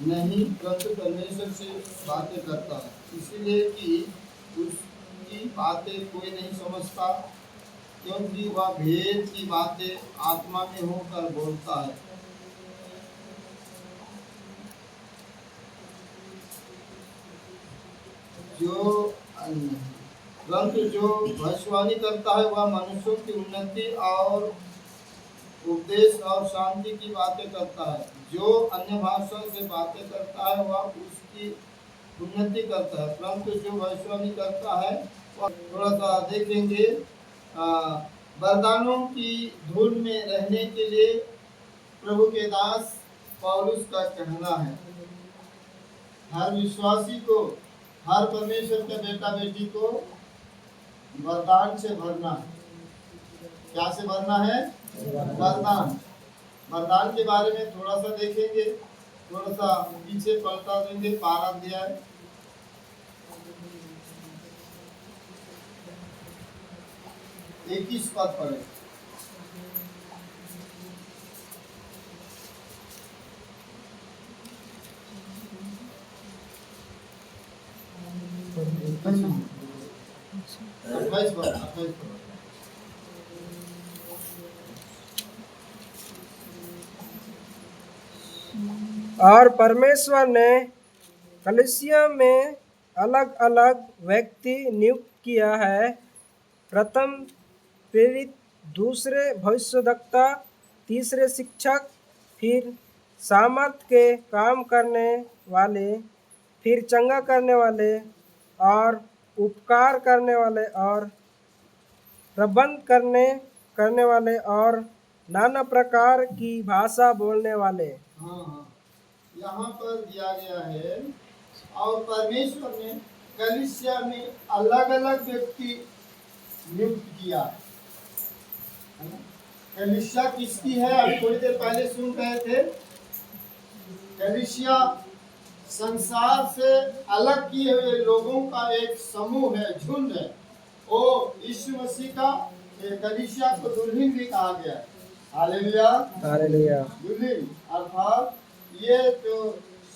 नहीं, परंतु परमेश्वर से बातें करता है, इसीलिए कि उसकी बातें कोई नहीं समझता, क्योंकि वह भेद की बातें आत्मा में होकर बोलता है। परंतु जो भविष्यवाणी करता है वह मनुष्यों की उन्नति और उपदेश और शांति की बातें करता है। जो अन्य भाषा से बातें करता है वह उसकी उन्नति करता है, परंतु जो भविष्यवाणी करता है वह, थोड़ा सा देखेंगे, वरदानों की धुन में रहने के लिए प्रभु के दास पौलुस का कहना है, हर विश्वासी को, हर परमेश्वर के बेटा बेटी को वरदान से भरना है। क्या से भरना है? वरदान। वरदान के बारे में थोड़ा सा देखेंगे, थोड़ा सा पीछे पलटा देंगे, पारा दिया है। एक ही पद पढ़े। और परमेश्वर ने कलीसिया में अलग अलग व्यक्ति नियुक्त किया है, प्रथम प्रेरित, दूसरे भविष्यद्वक्ता, तीसरे शिक्षक, फिर सामर्थ के काम करने वाले, फिर चंगा करने वाले और उपकार करने वाले और प्रबंध करने वाले और नाना प्रकार की भाषा बोलने वाले। हाँ, यहाँ पर दिया गया है, और परमेश्वर ने कलीसिया में अलग अलग व्यक्ति नियुक्त किया है ना? कलीसिया किसकी है? अभी थोड़ी देर पहले सुन रहे थे, कलीसिया संसार से अलग किए हुए लोगों का एक समूह है, झुंड है। वो यीशु मसीह का कलीसिया को दुल्हन भी कहा गया है। Hallelujah, hallelujah. दुल्हन अर्थात ये जो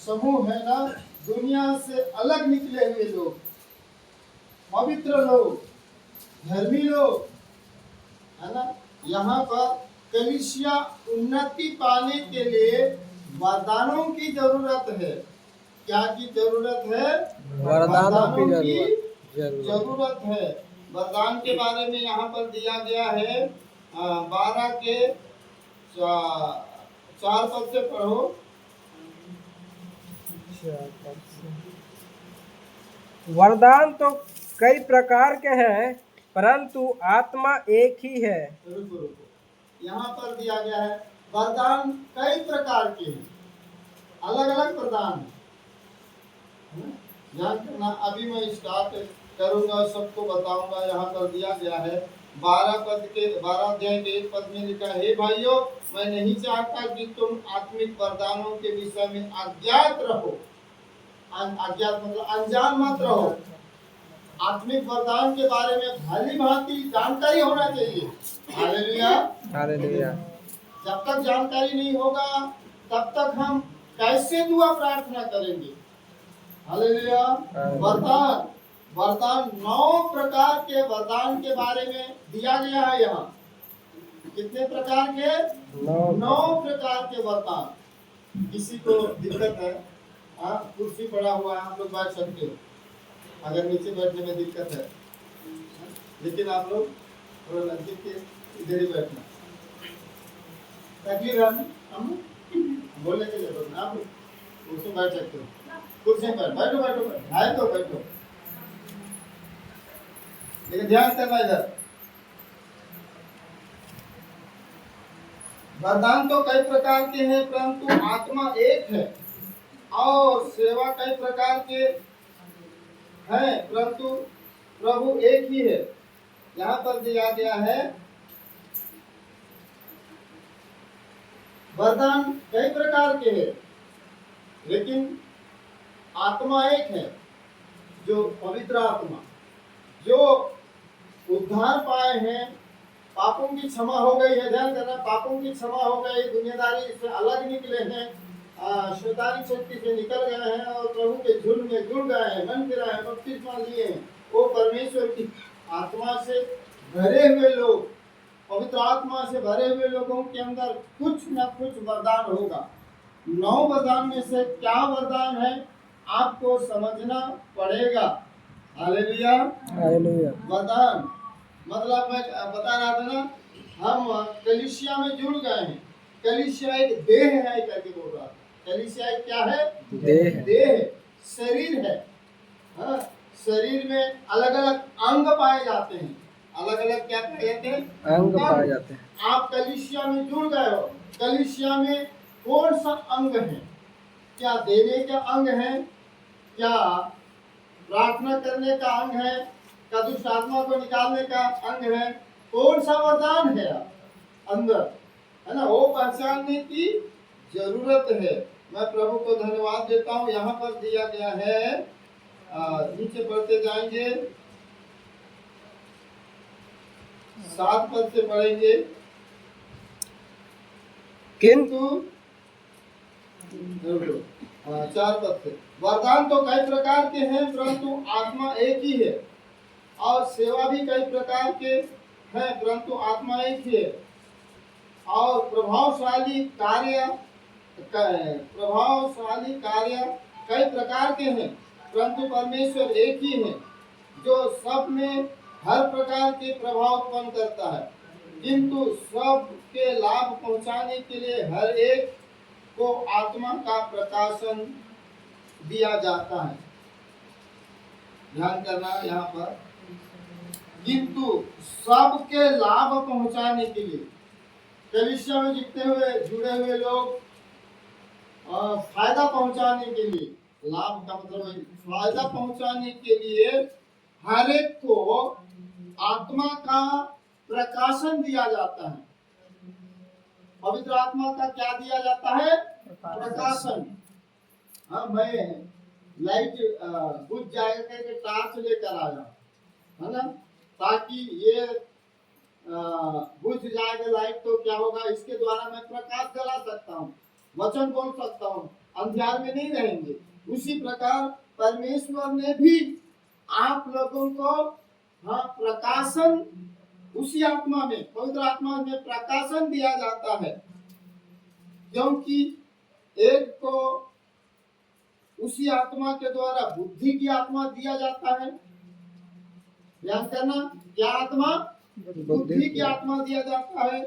समूह है ना, दुनिया से अलग निकले हुए लोग, पवित्र लोग, धर्मी लोग, है ना। यहाँ पर कलीसिया उन्नति पाने के लिए वरदानों की जरूरत है। क्या की जरूरत है? वरदानों की जरूरत है। वरदान के बारे में यहाँ पर दिया गया है, 12 के 4 पद से पढ़ो। वरदान तो कई प्रकार के हैं, परंतु आत्मा एक ही है। रुको, यहाँ पर दिया गया है वरदान कई प्रकार के हैं, अलग अलग वरदान है। ध्यान करना, अभी मैं स्टार्ट करूंगा, सबको बताऊंगा। यहाँ पर दिया गया है 12 अध्याय के 1 पद में लिखा है, हे भाइयों, मैं नहीं चाहता कि तुम आत्मिक वरदानों के विषय में अज्ञात रहो। अज्ञात मतलब अनजान मत रहो। आत्मिक वरदान के बारे में भली भांति जानकारी होना चाहिए। Hallelujah, hallelujah. जब तक जानकारी नहीं होगा तब तक हम कैसे दुआ प्रार्थना करेंगे? हालेलुया। वरदान 9 प्रकार के वरदान के बारे में दिया गया है। यहाँ कितने प्रकार के? 9 प्रकार के वरदान। किसी को दिक्कत है, कुर्सी पड़ा हुआ है, आप लोग बैठ सकते हो, अगर नीचे बैठने में दिक्कत है, लेकिन आप लोग थोड़ा नजदीक के इधर ही बैठना। तकलीफ है हम बोलने के लिए बोलना, आप उसमें बैठ सकते हो, कुर्सी पर बैठो बैठो आए तो बैठो, लेकिन ध्यान करना इधर। वरदान तो कई प्रकार के हैं, परंतु आत्मा एक है, और सेवा कई प्रकार के हैं, परंतु प्रभु एक ही है। यहाँ पर दिया गया है वरदान कई प्रकार के हैं, लेकिन आत्मा एक है, जो पवित्र आत्मा, जो उद्धार पाए हैं, पापों की क्षमा हो गई है। ध्यान करना, पापों की क्षमा हो गई, दुनियादारी से अलग निकले हैं, शैतानी शक्ति से निकल गए हैं और प्रभु के झुंड में जुड़ गए हैं, मन फिरा है, बपतिस्मा लिए हैं, वो परमेश्वर की आत्मा से भरे हुए लोग, पवित्र आत्मा से भरे हुए लोगों के अंदर कुछ न कुछ वरदान होगा। 9 वरदान में से क्या वरदान है आपको समझना पड़ेगा। हालेलुया। हालेलुया। वरदान मतलब मैं बता रहा था ना, हम कलीसिया में जुड़ गए हैं। कलीसिया एक देह है करके बोल रहा था। कलीसिया एक क्या है? देह। देह, शरीर है। हाँ, शरीर में अलग अलग अंग पाए जाते हैं। अलग अलग क्या पाए जाते हैं? अंग पाए जाते हैं। आप कलीसिया में जुड़ गए हो। कलीसिया में कौन सा अंग है? क्या देने का अंग है? क्या प्रार्थना करने का अंग है? क्या दुष्ट आत्मा को निकालने का अंग है? कौन सा वरदान है अंदर, है ना? वो पहचानने की जरूरत है। मैं प्रभु को धन्यवाद देता हूँ। यहाँ पर दिया गया है, नीचे पढ़ते जाएंगे, 7 पद से पढ़ेंगे। किंतु 4 पद से, वरदान तो कई प्रकार के हैं परंतु आत्मा एक ही है, और सेवा भी कई प्रकार के हैं परंतु आत्मा एक ही है, और प्रभावशाली कार्य कई प्रकार के हैं परंतु परमेश्वर एक ही है, जो सब में हर प्रकार के प्रभाव उत्पन्न करता है, किंतु सब के लाभ पहुंचाने के लिए हर एक को आत्मा का प्रकाशन दिया जाता है। ध्यान करना यहाँ पर, किंतु सबके लाभ पहुंचाने के लिए। कलीसिया में जुड़े हुए लोग फायदा पहुंचाने के लिए, लाभ का मतलब है फायदा पहुंचाने के लिए हर एक को आत्मा का प्रकाशन दिया जाता है। पवित्र आत्मा का क्या दिया जाता है? प्रकाशन। हाँ, मैं लाइट बुझ जाएगा करके टार्च लेकर आया, है ना, ताकि ये बुझ जाएगा लाइट तो क्या होगा, इसके द्वारा मैं प्रकाश जला सकता हूँ, वचन बोल सकता हूँ, अंधियार में नहीं रहेंगे। उसी प्रकार परमेश्वर ने भी आप लोगों को प्रकाशन, उसी आत्मा में, पवित्र आत्मा में प्रकाशन दिया जाता है, क्योंकि एक को उसी आत्मा के द्वारा बुद्धि की आत्मा दिया जाता है। ध्यान करना, क्या आत्मा? बुद्धि की आत्मा दिया जाता है,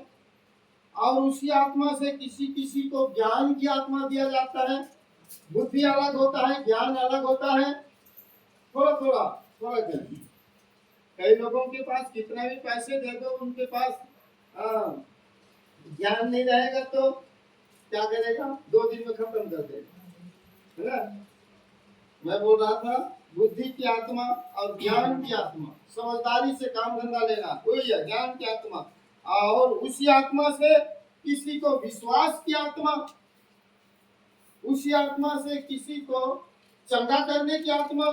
और उसी आत्मा से किसी किसी को ज्ञान की आत्मा दिया जाता है। बुद्धि अलग होता है, ज्ञान अलग होता है, थोड़ा थोड़ा फर्क है। कई लोगों के पास कितना भी पैसे दे दो, उनके पास ज्ञान नहीं रहेगा तो क्या करेगा? 2 दिन में खत्म कर देगा, है ना? मैं बोल रहा था बुद्धि की आत्मा और ज्ञान की आत्मा, समझदारी से काम धंधा लेना, कोई है ज्ञान की आत्मा, और उसी आत्मा से किसी को विश्वास की आत्मा, उसी आत्मा से किसी को चंगा करने की आत्मा,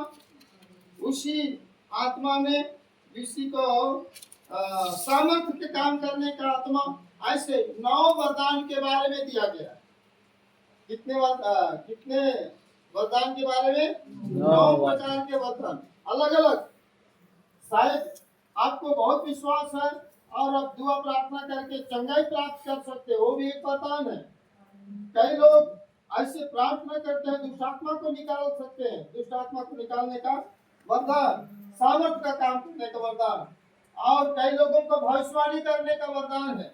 उसी आत्मा में किसी को सामर्थ्य के काम करने का आत्मा। ऐसे 9 वरदान के बारे में दिया गया। कितने वरदान के बारे में? 9 प्रकार के वरदान, अलग अलग। शायद आपको बहुत विश्वास है और आप दुआ प्रार्थना करके चंगाई प्राप्त कर सकते हो, वो भी एक वरदान है। कई लोग ऐसे प्रार्थना करते हैं, दुष्ट आत्मा को निकाल सकते हैं, दुष्ट आत्मा को निकालने का वरदान, सामर्थ का काम करने का वरदान। और कई लोगों को भविष्यवाणी करने का वरदान है।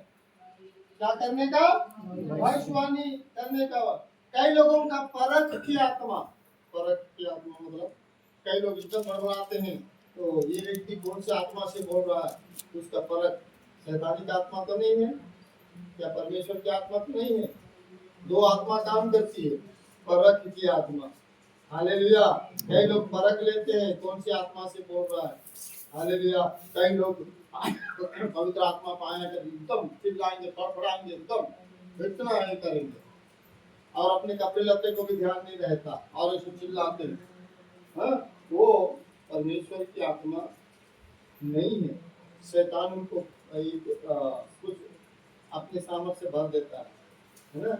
क्या करने का? भविष्यवाणी करने का। कई लोगों का परख की आत्मा, परख की आत्मा मतलब कई लोग एकदम बड़बड़ाते हैं, तो ये व्यक्ति कौन सी आत्मा से बोल रहा है, उसका परख शैतानी का आत्मा तो नहीं है, क्या परमेश्वर की आत्मा तो नहीं है। 2 आत्मा काम करती है, परख की आत्मा। हालेलुया। कई लोग परख लेते हैं कौन सी आत्मा से बोल रहा है। हालेलुया। कई लोग पवित्र आत्मा पाए कर एकदम चिल्लाएंगे, फड़फड़ाएंगे, एकदम इतना है करेंगे, और अपने कपड़े लत्ते को भी ध्यान नहीं रहता और ऐसे चिल्लाते हैं। हाँ, वो परमेश्वर की आत्मा नहीं है। शैतान उनको कुछ अपने सामर्थ से भर देता है ना।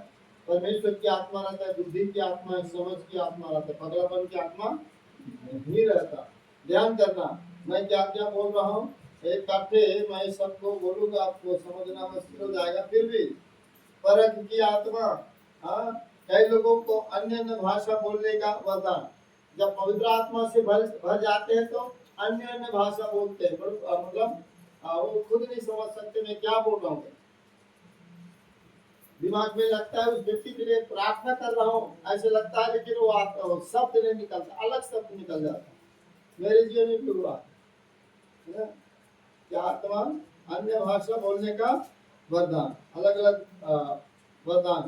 परमेश्वर की आत्मा रहता है, बुद्धि की आत्मा है, समझ की आत्मा रहता है, पगलापन की आत्मा नहीं रहता। ध्यान करना, मैं क्या क्या बोल रहा हूँ। एक काठे मैं सबको बोलूंगा, आपको समझना मुश्किल हो जाएगा। फिर भी परख की आत्मा, हाँ, कई लोगों को अन्य अन्य भाषा बोलने का वरदान, जब पवित्र आत्मा से भर जाते हैं तो अन्य अन्य भाषा बोलते हैं, मतलब वो खुद नहीं समझ सकते मैं क्या बोल रहा हूँ। दिमाग में लगता है उस व्यक्ति के लिए प्रार्थना कर रहा हूँ ऐसे लगता है, लेकिन वो शब्द नहीं निकलता, अलग शब्द निकल जाता है। मेरे जीवन में भी हुआ है ना? क्या आत्मा अन्य भाषा बोलने का वरदान, अलग अलग वरदान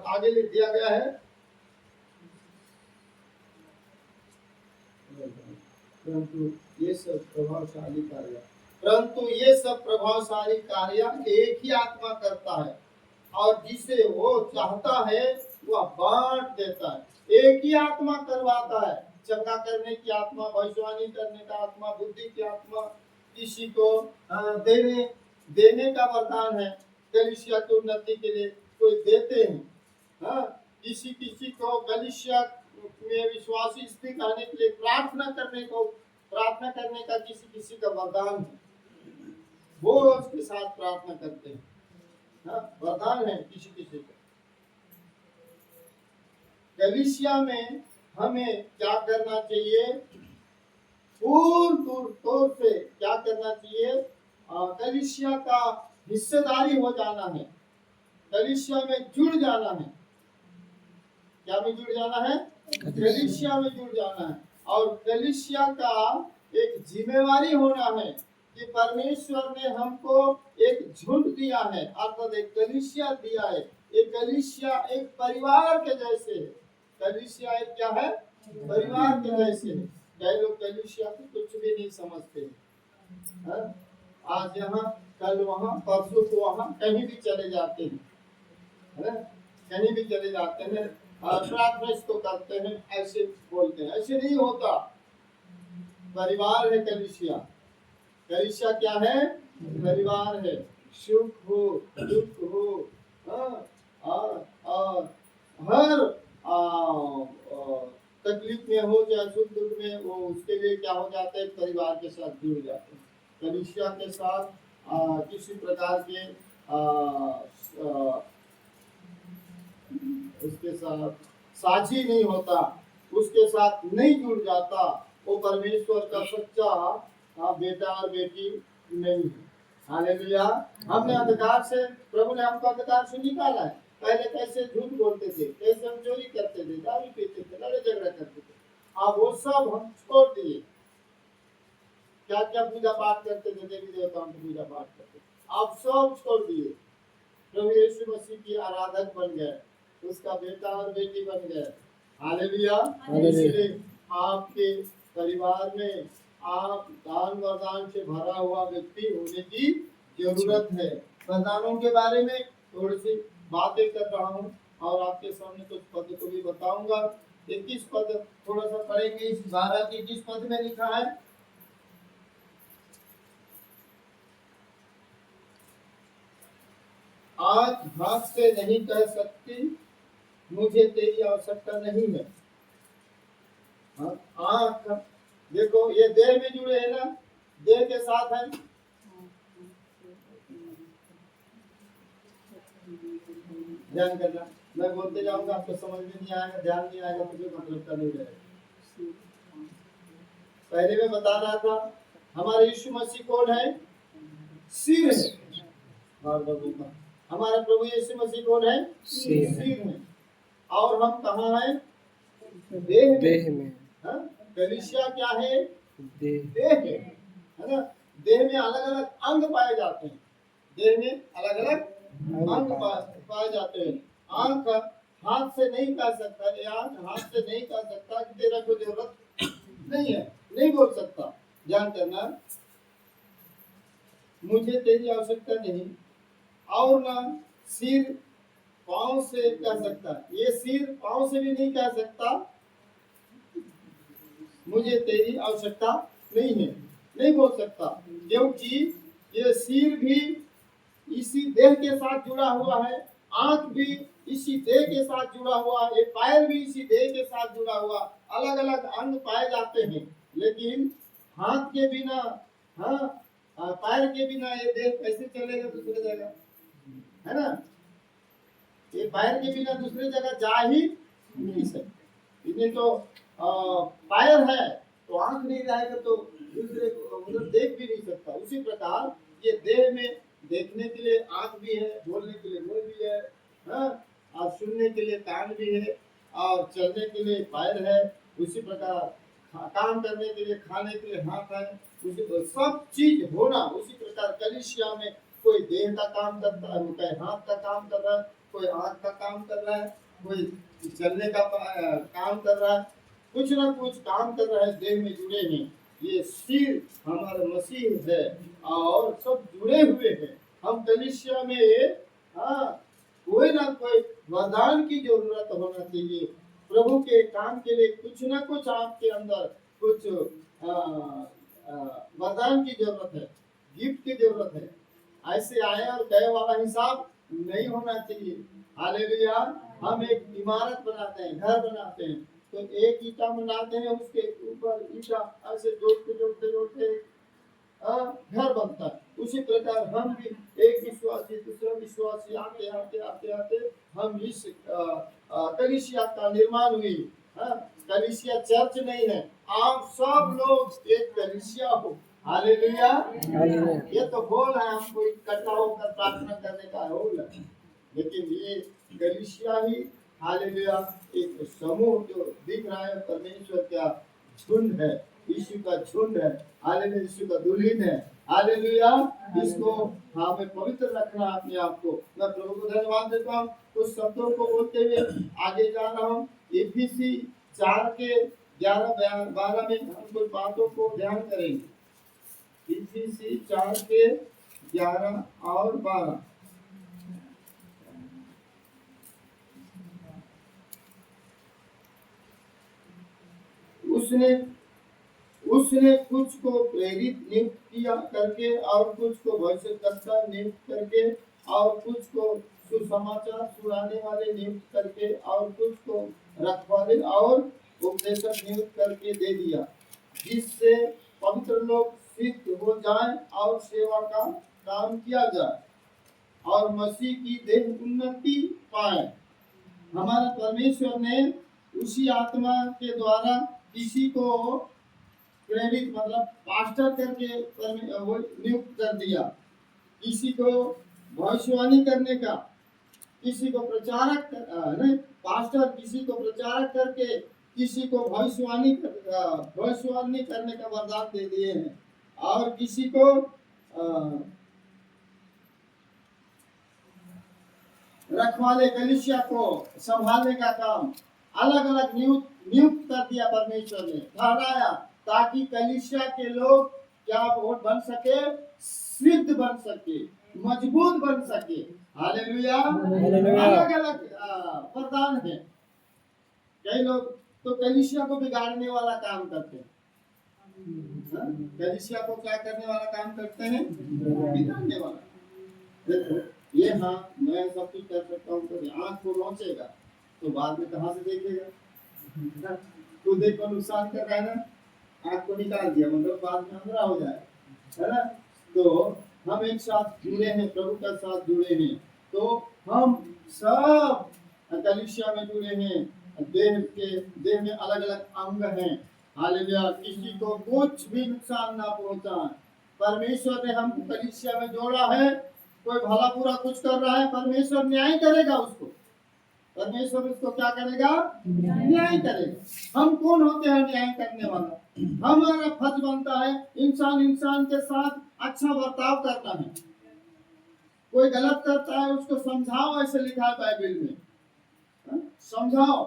आगे लिख दिया गया है। परंतु ये सब प्रभावशाली कार्य एक ही आत्मा करता है, और जिसे वो चाहता है वह बांट देता है। एक ही आत्मा करवाता है, चंगा करने की आत्मा, भविष्यवाणी करने का आत्मा, बुद्धि की आत्मा, किसी को देने का वरदान है, कलीसिया की उन्नति के लिए कोई देते हैं। हाँ, किसी को कलीसिया में विश्वासी स्थित आने के लिए प्रार्थना करने का किसी का वरदान है, वो उसके साथ प्रार्थना करते हैं। हाँ, वरदान है किसी का। कलीसिया में हमें क्या करना चाहिए, पूर्ण तौर से क्या करना चाहिए, कलीसिया का हिस्सेदारी हो जाना है, कलीसिया में जुड़ जाना है। क्या में जुड़ जाना है? कलीसिया में जुड़ जाना है। और कलीसिया का एक जिम्मेवारी होना है कि परमेश्वर ने हमको एक झुंड दिया है, अर्थात एक कलीसिया दिया है। एक कलीसिया एक परिवार के जैसे है। कलीसिया एक क्या है? परिवार के जैसे है। कई लोग कलीसिया को कुछ भी नहीं समझते हैं। आज यहाँ, कल वहाँ, परसों को वहाँ, कहीं भी चले जाते हैं, है ना? कहीं भी चले जाते हैं, प्रार्थना तो करते हैं, ऐसे बोलते हैं। ऐसे नहीं होता। परिवार है कलीसिया। कलीसिया क्या है? परिवार है। सुख हो, दुख हो, हर तकलीफ में हो या सुख दुख में, वो उसके लिए क्या हो जाते हैं, परिवार के साथ जुड़ जाते हैं। कलीसिया के साथ किसी प्रकार के उसके साथ साझी नहीं होता, उसके साथ नहीं जुड़ जाता, वो परमेश्वर का सच्चा बेटा और बेटी नहीं है। हालेलुया। हमने अंधकार से, प्रभु ने हमको अंधकार से निकाला है। पहले कैसे झूठ बोलते थे, कैसे हम चोरी करते थे, दारू पीते थे, लड़ाई झगड़ा करते थे, अब वो सब हम छोड़ दिए। क्या क्या पूजा पाठ करते थे, देवी देवताओं की पूजा पाठ करते थे, आप सब छोड़ दिए। प्रभु यीशु मसीह की आराधक बन गए, उसका बेटा और बेटी बन गए। हालेलुया। इसलिए आपके परिवार में आप दान वरदान से भरा हुआ व्यक्ति होने की जरूरत है। वरदानों के बारे में थोड़ी सी बातें कर रहा हूँ, और आपके सामने कुछ पद को भी बताऊंगा। 21 पद थोड़ा सा पढ़ेंगे। इस 12 के 21 पद में लिखा है, आज हाथ से नहीं कह सकती मुझे तेरी आवश्यकता नहीं है। आँख देखो, ये देह में जुड़े है ना, देह के साथ है। ध्यान करना, मैं बोलते जाऊंगा, आपको समझ में नहीं आएगा, ध्यान नहीं आएगा, मुझे मतलब का नहीं रहेगा। पहले मैं बता रहा था, हमारे यीशु मसीह कौन है? सिर है। हमारा प्रभु यीशु मसीह कौन है? सिर है। और हम कहाँ हैं? देह में। कलीसिया क्या है? देह है ना। देह में अलग अलग अंग पाए जाते हैं। देह में अलग अलग अंग पाए जाते हैं। आंख हाथ से नहीं कह सकता, हाथ से नहीं कह सकता कि तेरा कोई जरूरत नहीं है, नहीं बोल सकता। ध्यान करना, मुझे तेरी आवश्यकता नहीं। और ना सिर पांव से कह सकता, ये सिर पांव से भी नहीं कह सकता मुझे तेरी आवश्यकता नहीं है, नहीं बोल सकता, क्योंकि ये सिर भी इसी देह के साथ जुड़ा हुआ है, आंख भी इसी देह के साथ जुड़ा हुआ, ये पैर भी इसी देह के साथ जुड़ा हुआ। अलग अलग अंग पाए जाते हैं, लेकिन हाथ के बिना, हाँ, पैर के बिना ये देह कैसे चलेगा दूसरी जगह, है ना। ये पैर के बिना दूसरी जगह जा ही नहीं सकते। इन्हें तो पैर है तो आंख नहीं रहेगा तो दूसरे को मतलब देख भी नहीं सकता। उसी प्रकार ये देह में देखने के लिए आंख भी है, बोलने के लिए मुंह भी है, हाँ, और सुनने के लिए कान भी है, और चलने के लिए पैर है। उसी प्रकार काम करने के लिए, खाने के लिए हाथ है। उसी सब चीज होना। उसी प्रकार कलीसिया में कोई देह का काम करता है, कोई हाथ का काम कर रहा है, कोई आंख का काम कर रहा है, कोई चलने का काम कर रहा है, कुछ ना कुछ काम कर रहा है, देह में जुड़े हैं। ये सिर हमारा मसीह है और सब जुड़े हुए हैं। हम कलीसिया में, हाँ, कोई ना कोई वरदान की जरूरत होना चाहिए। प्रभु के काम के लिए कुछ ना कुछ आपके अंदर कुछ वरदान की जरूरत है, गिफ्ट की जरूरत है। ऐसे आए और गए वाला हिसाब नहीं होना चाहिए। हालेलुया। हम एक इमारत बनाते हैं, घर बनाते हैं, तो एक ईटा बनाते हैं, उसके ऊपर ईटा ऐसे जोड़ते जोड़ते जोड़ते घर बनता है। उसी प्रकार हम भी एक विश्वासी दूसरा विश्वासी आते आते आते आते हम इस कलीसिया का निर्माण हुई। कलीसिया चर्च नहीं है, आप सब लोग एक कलीसिया हो। हालेलुया। ये तो बोल है, हमको इकट्ठा होकर प्रार्थना करने का होल है, लेकिन ये कलीसिया ही, हालेलुया, एक समूह जो दिख रहा है, परमेश्वर का झुंड है, यीशु का झुंड है। हालेलुया, यीशु का दुल्हन है। हालेलुया। इसको हमें पवित्र रखना अपने आप को। मैं प्रभु को धन्यवाद देता हूँ। कुछ शब्दों को बोलते हुए आगे जा रहा हूँ। एफिसी 4 के 11-12 में हम कुछ बातों को ध्यान करेंगे। एफिसी 4 के 11 और 12। उसने कुछ को प्रेरित नियुक्त किया करके, और कुछ को भविष्यद्वक्ता नियुक्त करके, और कुछ को सुसमाचार सुनाने वाले नियुक्त करके, और कुछ को रखवाले और उपदेशक नियुक्त करके दे दिया, जिससे पवित्र लोग सिद्ध हो जाएं और सेवा का काम किया जाए और मसीह की देह उन्नति पाए। हमारे परमेश्वर ने उसी आत्मा के द्वारा किसी को प्रेरित मतलब पास्टर करके नियुक्त कर दिया, किसी को भविष्यवाणी करने का, किसी को प्रचारक नहीं, पास्टर किसी को प्रचारक करके किसी को भविष्यवाणी करने का वरदान दे दिए हैं, और किसी को रखवाले कलीसिया को संभालने का काम अलग अलग नियुक्त कर दिया परमेश्वर ने, ठहराया, ताकि कलीसिया के लोग क्या वोट बन सके, सिद्ध बन सके, मजबूत बन सके। हालेलुया। अलग अलग वरदान है। कई लोग तो कलीसिया को बिगाड़ने वाला काम करते हैं। कलीसिया को क्या करने वाला काम करते हैं? बिगाड़ने वाला। देखो ये, हाँ, मैं सब कुछ कर सकता हूँ, तो आँख को नोचेगा तो बाद में कहाँ से देखेगा? तो देखो नुकसान कर रहा है ना, आँख को निकाल दिया मतलब बाद में अंधेरा हो जाए, है ना। तो हम एक साथ जुड़े हैं, प्रभु का साथ जुड़े हैं, तो हम सब कलीसिया में जुड़े हैं। देह में अलग अलग अंग हैं। हालेलुया। किसी को कुछ भी नुकसान ना पहुंचाए। परमेश्वर ने हमको कलीसिया में जोड़ा है। कोई भला बुरा कुछ कर रहा है, परमेश्वर न्याय करेगा उसको। परमेश्वर उसको क्या करेगा? न्याय करेगा। हम कौन होते हैं न्याय करने वाला? हमारा फर्ज बनता है इंसान के साथ अच्छा बर्ताव करना है। कोई गलत करता है उसको समझाओ, ऐसे लिखा है बाइबल में, समझाओ।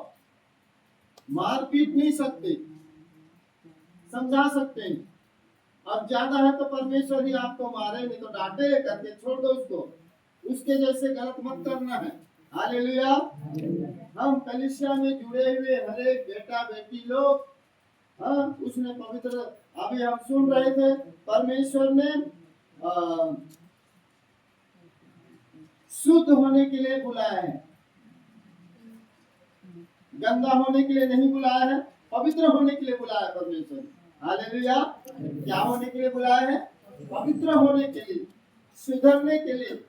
मारपीट नहीं सकते, समझा सकते हैं। अब ज्यादा है तो परमेश्वर ही आपको मारे, नहीं तो डांटे करके छोड़ दो उसको। उसके जैसे गलत मत करना है। हालेलुया। हम कलीसिया में जुड़े हुए हर एक बेटा बेटी लोग, हाँ, उसने पवित्र, अभी हम सुन रहे थे, परमेश्वर ने शुद्ध होने के लिए बुलाया है। गंदा होने के लिए नहीं बुलाया है, पवित्र होने के लिए बुलाया परमेश्वर। हालेलुया। क्या होने के लिए बुलाया है? पवित्र होने के लिए, सुधरने के लिए,